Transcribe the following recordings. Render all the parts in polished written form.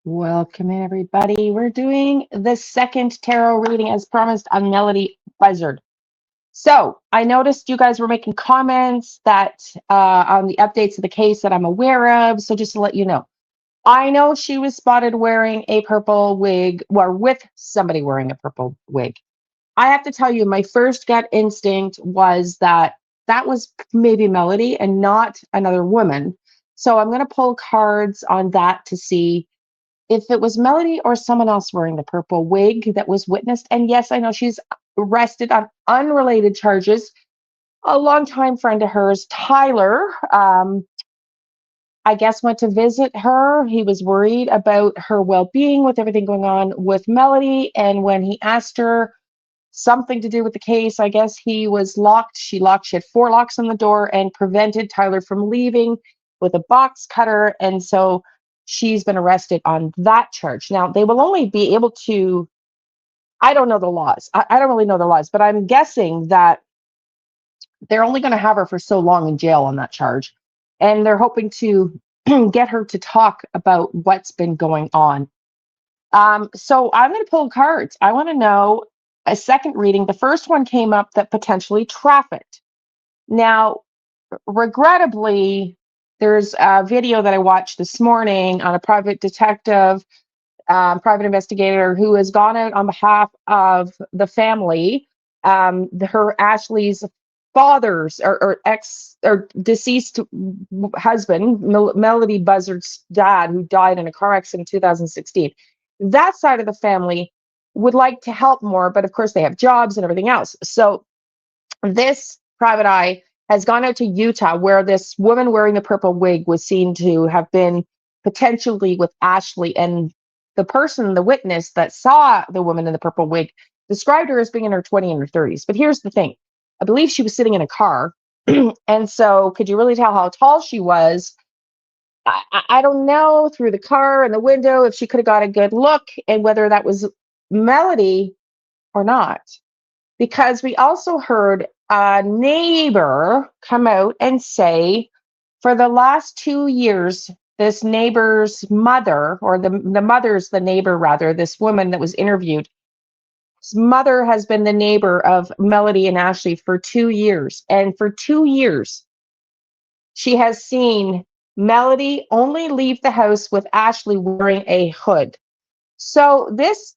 Welcome in, everybody. We're doing the second tarot reading as promised on Melodee Buzzard. So I noticed you guys were making comments that on the updates of the case that I'm aware of. So just to let you know she was spotted wearing a purple wig, or with somebody wearing a purple wig. I have to tell you, my first gut instinct was that that was maybe Melodee and not another woman. So I'm going to pull cards on that to see if it was Melodee or someone else wearing the purple wig that was witnessed. And yes, I know she's arrested on unrelated charges. A longtime friend of hers, Tyler, I guess went to visit her. He was worried about her well-being with everything going on with Melodee. And when he asked her something to do with the case, I guess he was locked. She had 4 locks on the door and prevented Tyler from leaving with a box cutter. And so she's been arrested on that charge. Now, they will only be able to, I don't know the laws. I don't really know the laws, but I'm guessing that they're only going to have her for so long in jail on that charge. And they're hoping to get her to talk about what's been going on. So I'm going to pull cards. I want to know a second reading. The first one came up that potentially trafficked. Now, regrettably, there's a video that I watched this morning on a private detective, private investigator who has gone out on behalf of the family, her Ashley's father's or ex or deceased husband, Melodee Buzzard's dad, who died in a car accident in 2016. That side of the family would like to help more, but of course they have jobs and everything else. So this private eye has gone out to Utah, where this woman wearing the purple wig was seen to have been potentially with Ashley. And the witness that saw the woman in the purple wig described her as being in her 20s and her 30s. But here's the thing. I believe she was sitting in a car. And so could you really tell how tall she was? I don't know, through the car and the window, if she could have got a good look and whether that was Melodee or not. Because we also heard a neighbor come out and say for the last 2 years, this neighbor's mother, or the mother's the neighbor rather, this woman that was interviewed, his mother has been the neighbor of Melodee and Ashley for 2 years. And for 2 years, she has seen Melodee only leave the house with Ashley wearing a hood. So this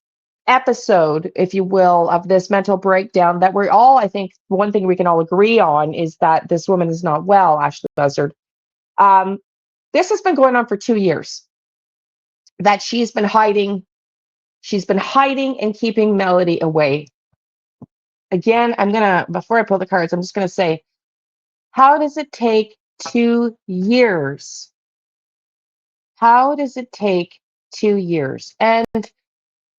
episode, if you will, of this mental breakdown that we're all, I think one thing we can all agree on is that this woman is not well, Ashley Buzzard. This has been going on for 2 years, that she's been hiding and keeping Melodee away. Again, before I pull the cards, I'm just going to say, how does it take 2 years? How does it take 2 years? And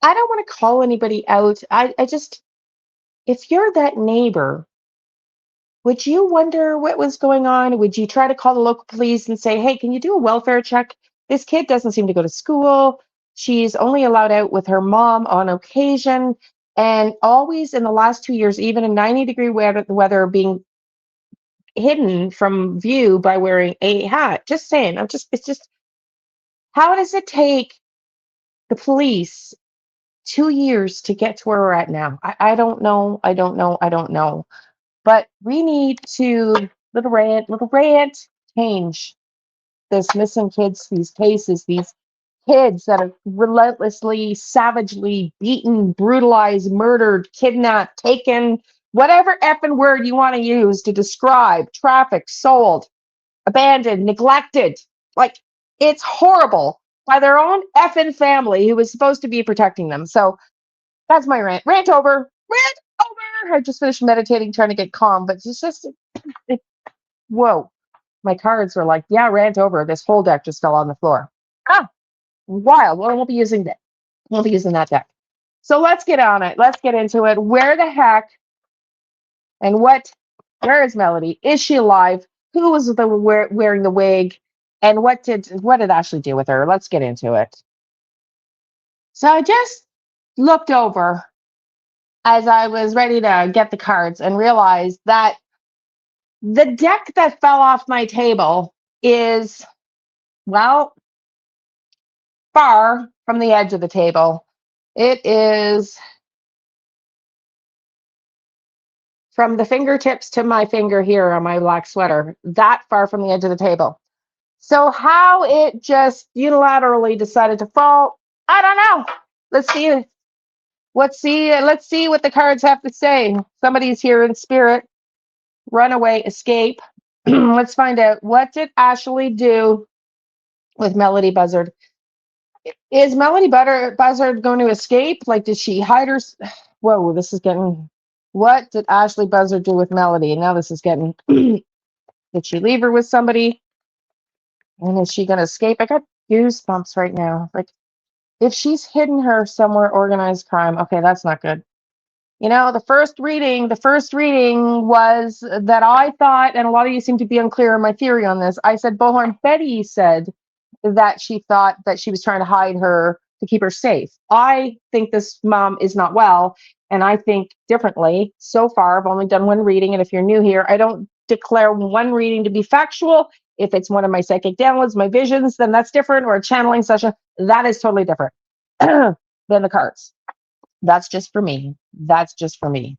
I don't want to call anybody out. I just, if you're that neighbor, would you wonder what was going on? Would you try to call the local police and say, hey, can you do a welfare check? This kid doesn't seem to go to school. She's only allowed out with her mom on occasion. And always in the last 2 years, even in 90-degree weather, being hidden from view by wearing a hat. Just saying, it's just, how does it take the police 2 years to get to where we're at now? I don't know. I don't know. I don't know. But we need to, little rant, change this missing kids, these cases, these kids that are relentlessly, savagely beaten, brutalized, murdered, kidnapped, taken, whatever effing word you want to use to describe, trafficked, sold, abandoned, neglected. Like, it's horrible, by their own effing family who was supposed to be protecting them. So that's my rant. Rant over. Rant over. I just finished meditating, trying to get calm, but it's just, whoa. My cards were like, yeah, rant over. This whole deck just fell on the floor. Ah, wild. Well, I won't be using that. Won't be using that deck. So let's get on it. Let's get into it. Where the heck and where is Melodee? Is she alive? Who was wearing the wig? And what did Ashley do with her? Let's get into it. So I just looked over as I was ready to get the cards and realized that the deck that fell off my table is, well, far from the edge of the table. It is from the fingertips to my finger here on my black sweater, that far from the edge of the table. So how it just unilaterally decided to fall, I don't know. Let's see. Let's see what the cards have to say. Somebody's here in spirit. Runaway, escape. Let's find out. What did Ashley do with Melodee Buzzard? Is Melodee Buzzard going to escape? Like, did she hide her? Whoa, this is getting. What did Ashley Buzzard do with Melodee? Now this is getting. Did she leave her with somebody? And is she going to escape? I got goosebumps right now. Like, if she's hidden her somewhere, organized crime. Okay, that's not good. You know, the first reading was that I thought, and a lot of you seem to be unclear on my theory on this. I said, Bullhorn Betty said that she thought that she was trying to hide her to keep her safe. I think this mom is not well, and I think differently. So far, I've only done one reading, and if you're new here, I don't declare one reading to be factual. If it's one of my psychic downloads, my visions, then that's different, or a channeling session, that is totally different than the cards. That's just for me. That's just for me.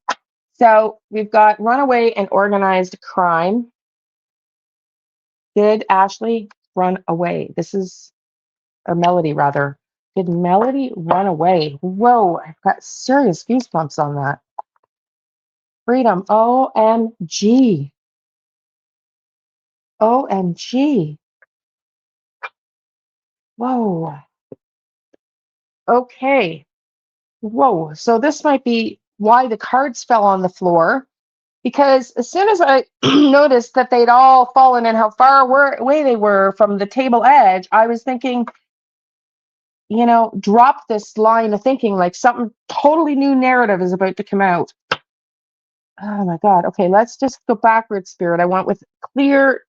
So we've got runaway and organized crime. Did Ashley run away? This is, or Melodee rather. Did Melodee run away? Whoa, I've got serious goosebumps on that. Freedom. OMG. OMG. Whoa. Okay. Whoa. So this might be why the cards fell on the floor. Because as soon as I noticed that they'd all fallen and how far away they were from the table edge, I was thinking, you know, drop this line of thinking, like something totally new narrative is about to come out. Oh my God. Okay, let's just go backwards, Spirit. I want with clearly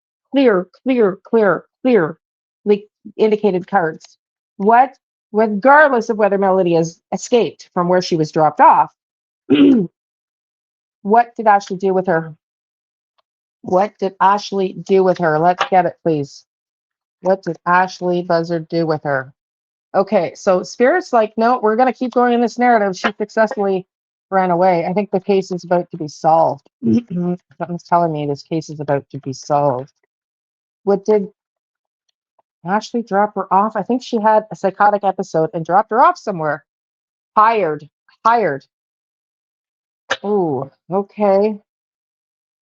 indicated cards. What, regardless of whether Melodee has escaped from where she was dropped off, what did Ashley do with her? What did Ashley do with her? Let's get it, please. What did Ashley Buzzard do with her? Okay, so Spirit's like, no, we're going to keep going in this narrative. She successfully ran away. I think the case is about to be solved. Something's telling me this case is about to be solved. What did Ashley drop her off? I think she had a psychotic episode and dropped her off somewhere. Hired. Oh, okay.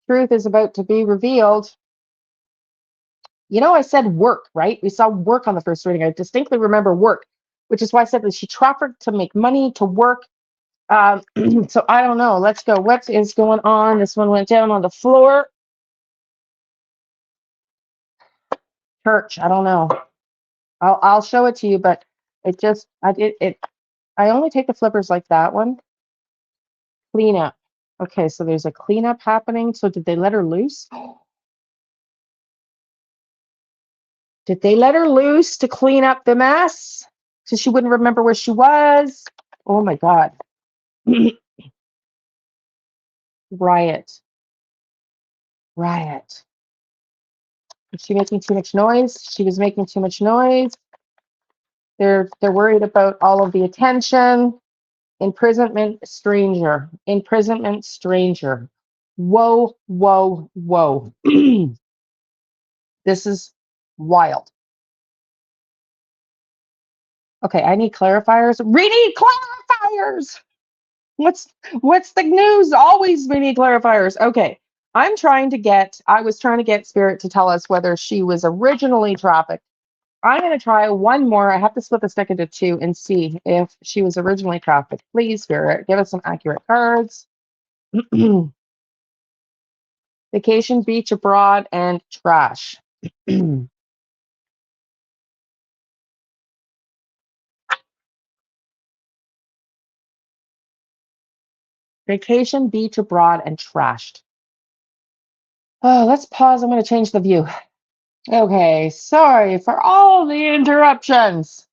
Truth is about to be revealed. You know, I said work, right? We saw work on the first reading. I distinctly remember work, which is why I said that she trafficked to make money, to work. So I don't know. Let's go. What is going on? This one went down on the floor. Church. I don't know. I'll show it to you, but it just I only take the flippers like that one. Cleanup. Okay, so there's a cleanup happening. So did they let her loose? Did they let her loose to clean up the mess? So she wouldn't remember where she was? Oh my God. Riot. Is she making too much noise? She was making too much noise. They're worried about all of the attention. Imprisonment stranger. Whoa. This is wild. Okay, I need clarifiers. We need clarifiers. What's the news? Always we need clarifiers. Okay. I was trying to get Spirit to tell us whether she was originally trafficked. I'm going to try one more. I have to split this deck into two and see if she was originally trafficked. Please, Spirit, give us some accurate cards. Vacation, beach, abroad, and trash. Vacation, beach, abroad, and trashed. Oh, let's pause. I'm going to change the view. Okay, sorry for all the interruptions.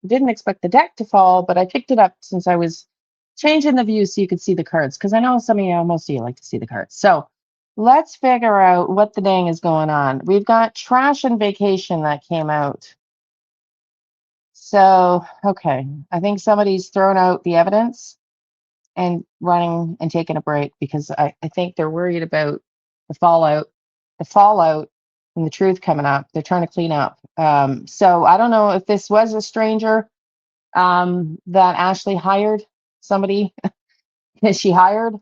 Didn't expect the deck to fall, but I picked it up since I was changing the view so you could see the cards, because I know most of you like to see the cards. So Let's figure out what the dang is going on. We've got trash and vacation that came out. So, okay. I think somebody's thrown out the evidence and running and taking a break because I think they're worried about the fallout and the truth coming up. They're trying to clean up. So I don't know if this was a stranger that Ashley hired, somebody that she hired.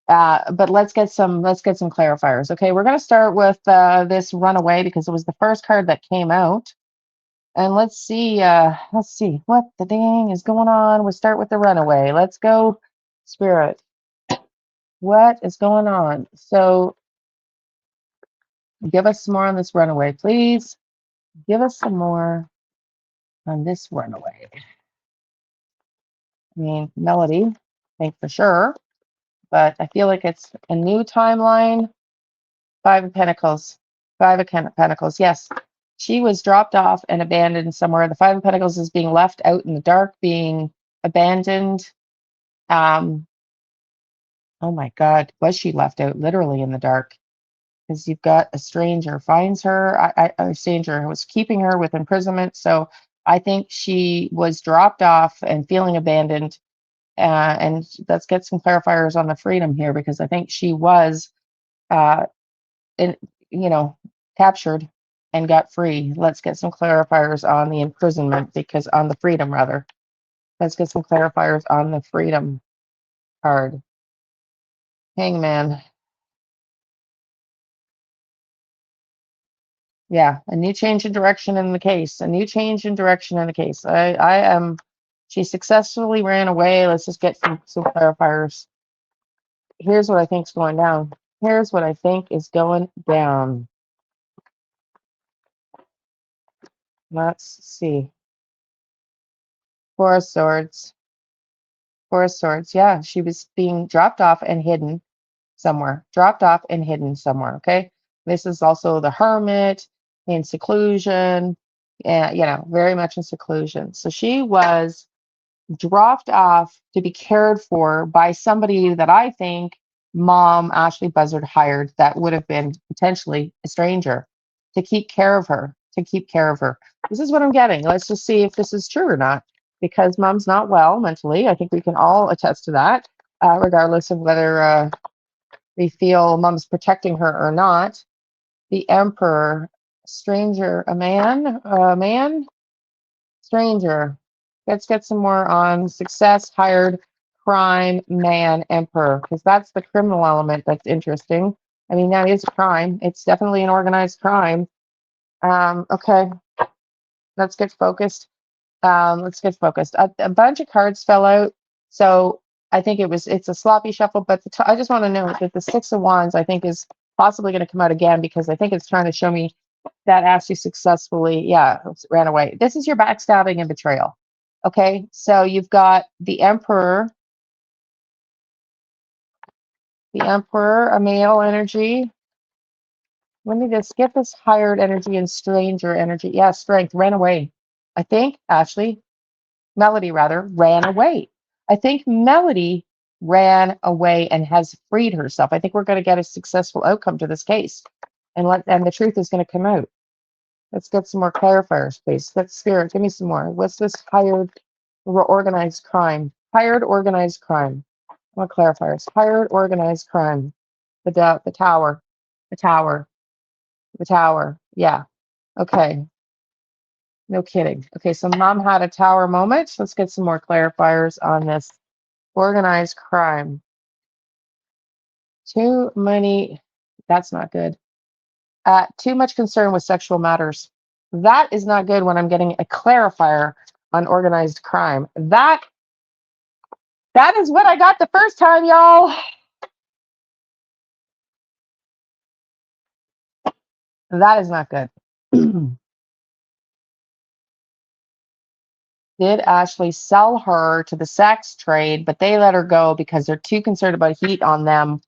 But let's get some clarifiers. Okay, we're gonna start with this runaway because it was the first card that came out. And let's see what the dang is going on. We'll start with the runaway. Let's go, Spirit. What is going on? So give us some more on this runaway, please. Give us some more on this runaway. I mean, Melodee, I think for sure, but I feel like it's a new timeline. Five of Pentacles. Five of Pentacles. Yes. She was dropped off and abandoned somewhere. The Five of Pentacles is being left out in the dark, being abandoned. Um, oh my God. Was she left out literally in the dark? Because you've got a stranger finds her. A stranger was keeping her with imprisonment. So I think she was dropped off and feeling abandoned. And let's get some clarifiers on the freedom here because I think she was uh, in, captured and got free. Let's get some clarifiers on the imprisonment because on the freedom rather. Let's get some clarifiers on the freedom card. Hangman. Yeah, a new change in direction in the case. A new change in direction in the case. I am. She successfully ran away. Let's just get some clarifiers. Here's what I think is going down. Here's what I think is going down. Let's see. Four of Swords. Four of Swords. Yeah, she was being dropped off and hidden somewhere. Dropped off and hidden somewhere. Okay. This is also the Hermit in seclusion. And very much in seclusion. So she was dropped off to be cared for by somebody that I think mom Ashley Buzzard hired that would have been potentially a stranger to keep care of her, to keep care of her. This is what I'm getting. Let's just see if this is true or not because mom's not well mentally. I think we can all attest to that, regardless of whether we feel mom's protecting her or not. The Emperor, stranger, a man, stranger. Let's get some more on success, hired, crime, man, emperor, because that's the criminal element that's interesting. I mean, that is a crime. It's definitely an organized crime. Okay, let's get focused. Let's get focused. A bunch of cards fell out, so I think it's a sloppy shuffle. But I just want to note that the Six of Wands I think is possibly going to come out again because I think it's trying to show me that Ashley successfully, yeah, ran away. This is your backstabbing and betrayal. Okay, so you've got the Emperor, a male energy. Let me just get this hired energy and stranger energy. Yeah, strength, ran away. I think Ashley, Melodee rather, ran away. I think Melodee ran away and has freed herself. I think we're going to get a successful outcome to this case. And the truth is going to come out. Let's get some more clarifiers, please. Let's Spirit, give me some more. What's this hired organized crime? Hired organized crime. What clarifiers? Hired organized crime. The tower. The tower. The tower. Yeah. Okay. No kidding. Okay, so mom had a tower moment. Let's get some more clarifiers on this organized crime. Too many. That's not good. Too much concern with sexual matters. That is not good when I'm getting a clarifier on organized crime. That is what I got the first time, y'all. That is not good. Did Ashley sell her to the sex trade, but they let her go because they're too concerned about heat on them?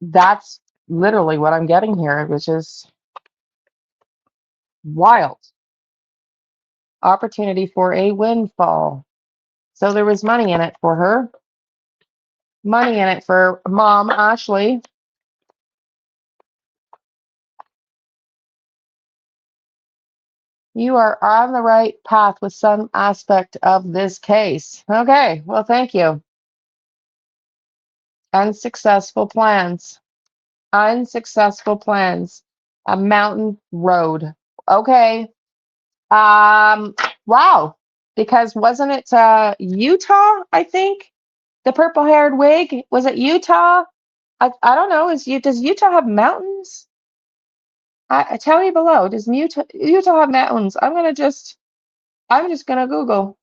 That's literally what I'm getting here, which is wild. Opportunity for a windfall. So there was money in it for her. Money in it for mom, Ashley. You are on the right path with some aspect of this case. Okay, well, thank you. Unsuccessful plans. Unsuccessful plans. A mountain road. Okay. Wow. Because wasn't it Utah, I think? The purple haired wig? Was it Utah? I don't know. Does Utah have mountains? Tell me below. Does Utah have mountains? I'm just gonna Google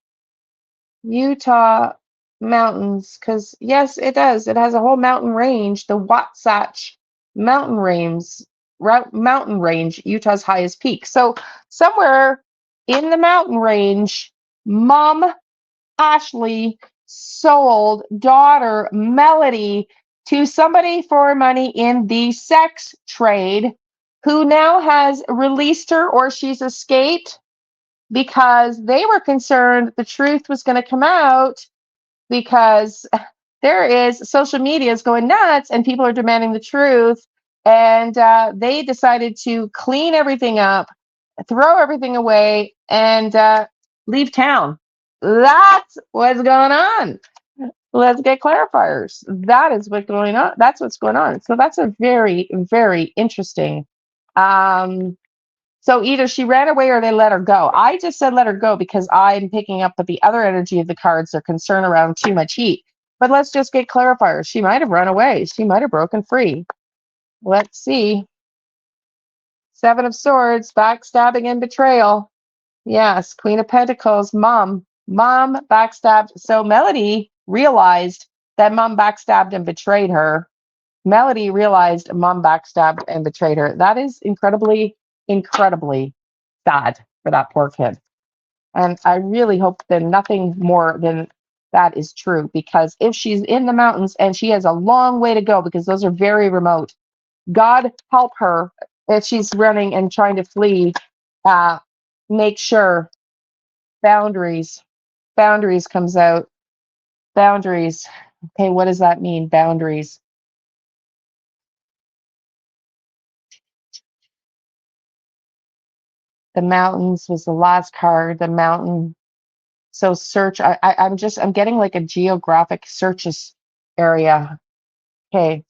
Utah mountains because yes, it does. It has a whole mountain range, the Wasatch Mountain Range, mountain range, Utah's highest peak. So somewhere in the mountain range, Mom Ashley sold daughter Melodee to somebody for money in the sex trade, who now has released her or she's escaped because they were concerned the truth was going to come out because there is social media is going nuts and people are demanding the truth. And they decided to clean everything up, throw everything away, and leave town. That's what's going on. Let's get clarifiers. That is what's going on. That's what's going on. So that's a very, very interesting. Um, so either she ran away or they let her go. I just said let her go because I'm picking up that the other energy of the cards are concerned around too much heat. But let's just get clarifiers. She might have run away. She might have broken free. Let's see. Seven of Swords, backstabbing and betrayal. Yes, Queen of Pentacles, mom. Mom backstabbed. So Melodee realized that mom backstabbed and betrayed her. Melodee realized mom backstabbed and betrayed her. That is incredibly, incredibly sad for that poor kid. And I really hope that nothing more than that is true, because if she's in the mountains and she has a long way to go, because those are very remote, God help her if she's running and trying to flee. Make sure boundaries, boundaries comes out. Boundaries. Okay, what does that mean? Boundaries. The mountains was the last card. The mountain. So search. I'm getting like a geographic searches area. Okay,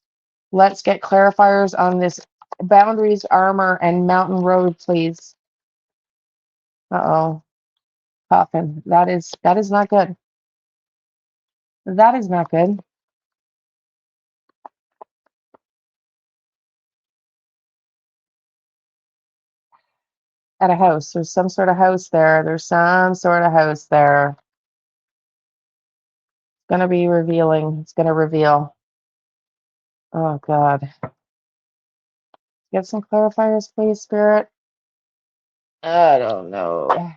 let's get clarifiers on this boundaries, armor, and mountain road, please. Uh-oh. Coffin. That is not good. That is not good. At a house. There's some sort of house there. There's some sort of house there. It's gonna be revealing. It's gonna reveal. Oh God. Get some clarifiers, please, Spirit. I don't know.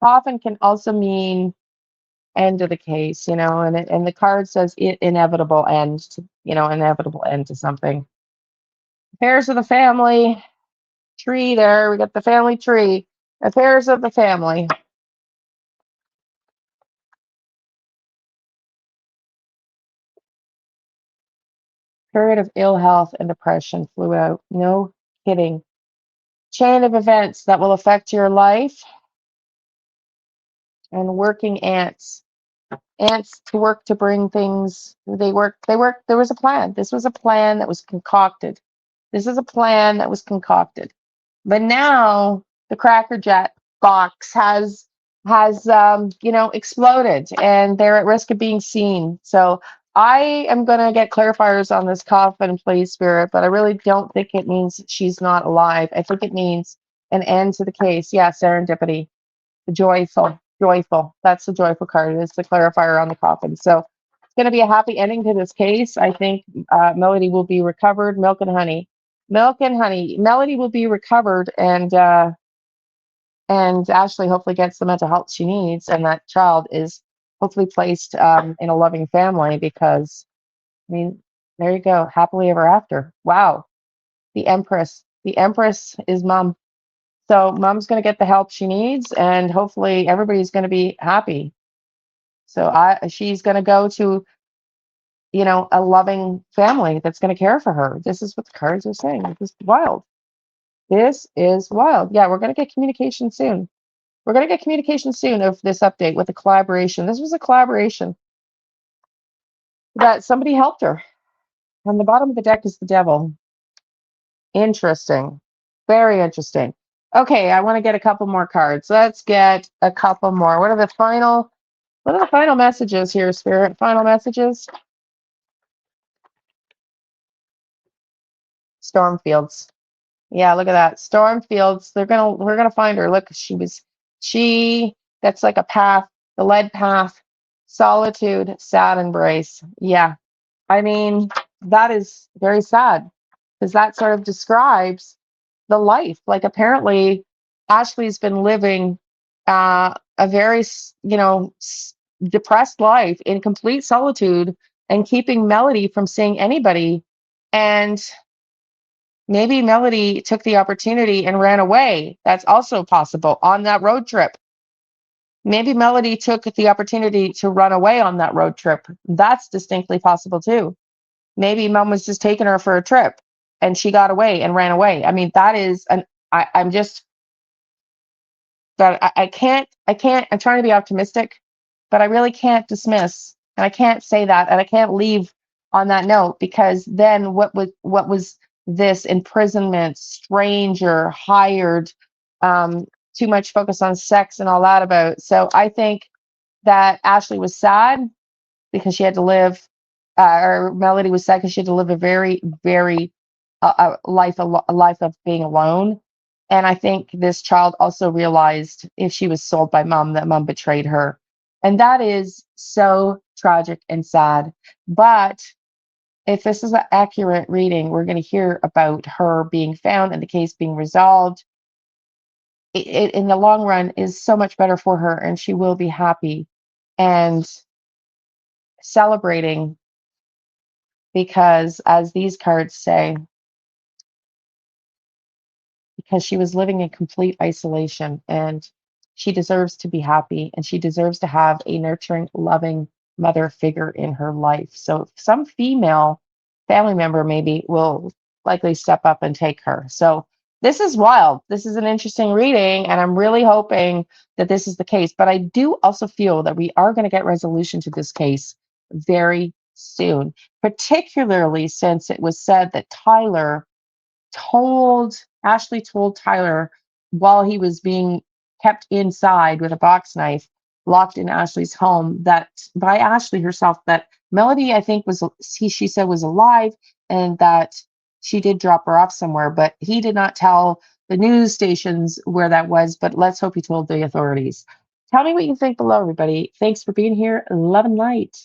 Coffin can also mean end of the case, and the card says inevitable end to, inevitable end to something. Affairs of the family tree there. We got the family tree. Affairs of the family. Period of ill health and depression flew out. No kidding. Chain of events that will affect your life, and working ants. Ants to work to bring things. They work. There was a plan. This was a plan that was concocted. This is a plan that was concocted. But now the Cracker Jet box has exploded, and they're at risk of being seen. So I am going to get clarifiers on this coffin, please, Spirit, but I really don't think it means she's not alive. I think it means an end to the case. Yeah, serendipity, the joyful, joyful. That's the joyful card. It's the clarifier on the coffin. So it's going to be a happy ending to this case. I think Melodee will be recovered. Milk and honey. Milk and honey. Melodee will be recovered, and Ashley hopefully gets the mental health she needs, and that child is hopefully placed in a loving family, because, I mean, there you go, happily ever after. Wow, the Empress. The Empress is mom. So mom's going to get the help she needs, and hopefully everybody's going to be happy. So she's going to go to, a loving family that's going to care for her. This is what the cards are saying. It's just wild. This is wild. Yeah, we're going to get communication soon. We're going to get communication soon of this update with a collaboration. This was a collaboration that somebody helped her. On the bottom of the deck is the devil. Interesting. Very interesting. Okay, I want to get a couple more cards. Let's get a couple more. What are the final messages here, Spirit? Final messages? Stormfields. Yeah, look at that. Stormfields. We're gonna find her. Look, that's like a path, the lead path, solitude, sad embrace. Yeah. I mean, that is very sad because that sort of describes the life. Like apparently Ashley's been living a very, depressed life in complete solitude and keeping Melodee from seeing anybody. And maybe Melodee took the opportunity and ran away. That's also possible on that road trip. Maybe Melodee took the opportunity to run away on that road trip. That's distinctly possible too. Maybe mom was just taking her for a trip and she got away and ran away. I mean, that is I'm just that I'm trying to be optimistic, but I really can't dismiss and I can't say that and I can't leave on that note because then what was this imprisonment, stranger, hired, too much focus on sex and all that about. So I think that Ashley was sad because she had to live, or Melodee was sad because she had to live a very, very a life of being alone. And I think this child also realized if she was sold by mom, that mom betrayed her. And that is so tragic and sad. But if this is an accurate reading, we're going to hear about her being found and the case being resolved. It, in the long run, is so much better for her, and she will be happy and celebrating because, as these cards say, because she was living in complete isolation and she deserves to be happy and she deserves to have a nurturing, loving mother figure in her life. So, some female family member maybe will likely step up and take her. So, this is wild. This is an interesting reading, and I'm really hoping that this is the case. But I do also feel that we are going to get resolution to this case very soon, particularly since it was said that Ashley told Tyler while he was being kept inside with a box knife, locked in Ashley's home, that by Ashley herself, that Melodee, I think, she said was alive and that she did drop her off somewhere, but he did not tell the news stations where that was. But let's hope he told the authorities. Tell me what you think below, everybody. Thanks for being here. Love and light.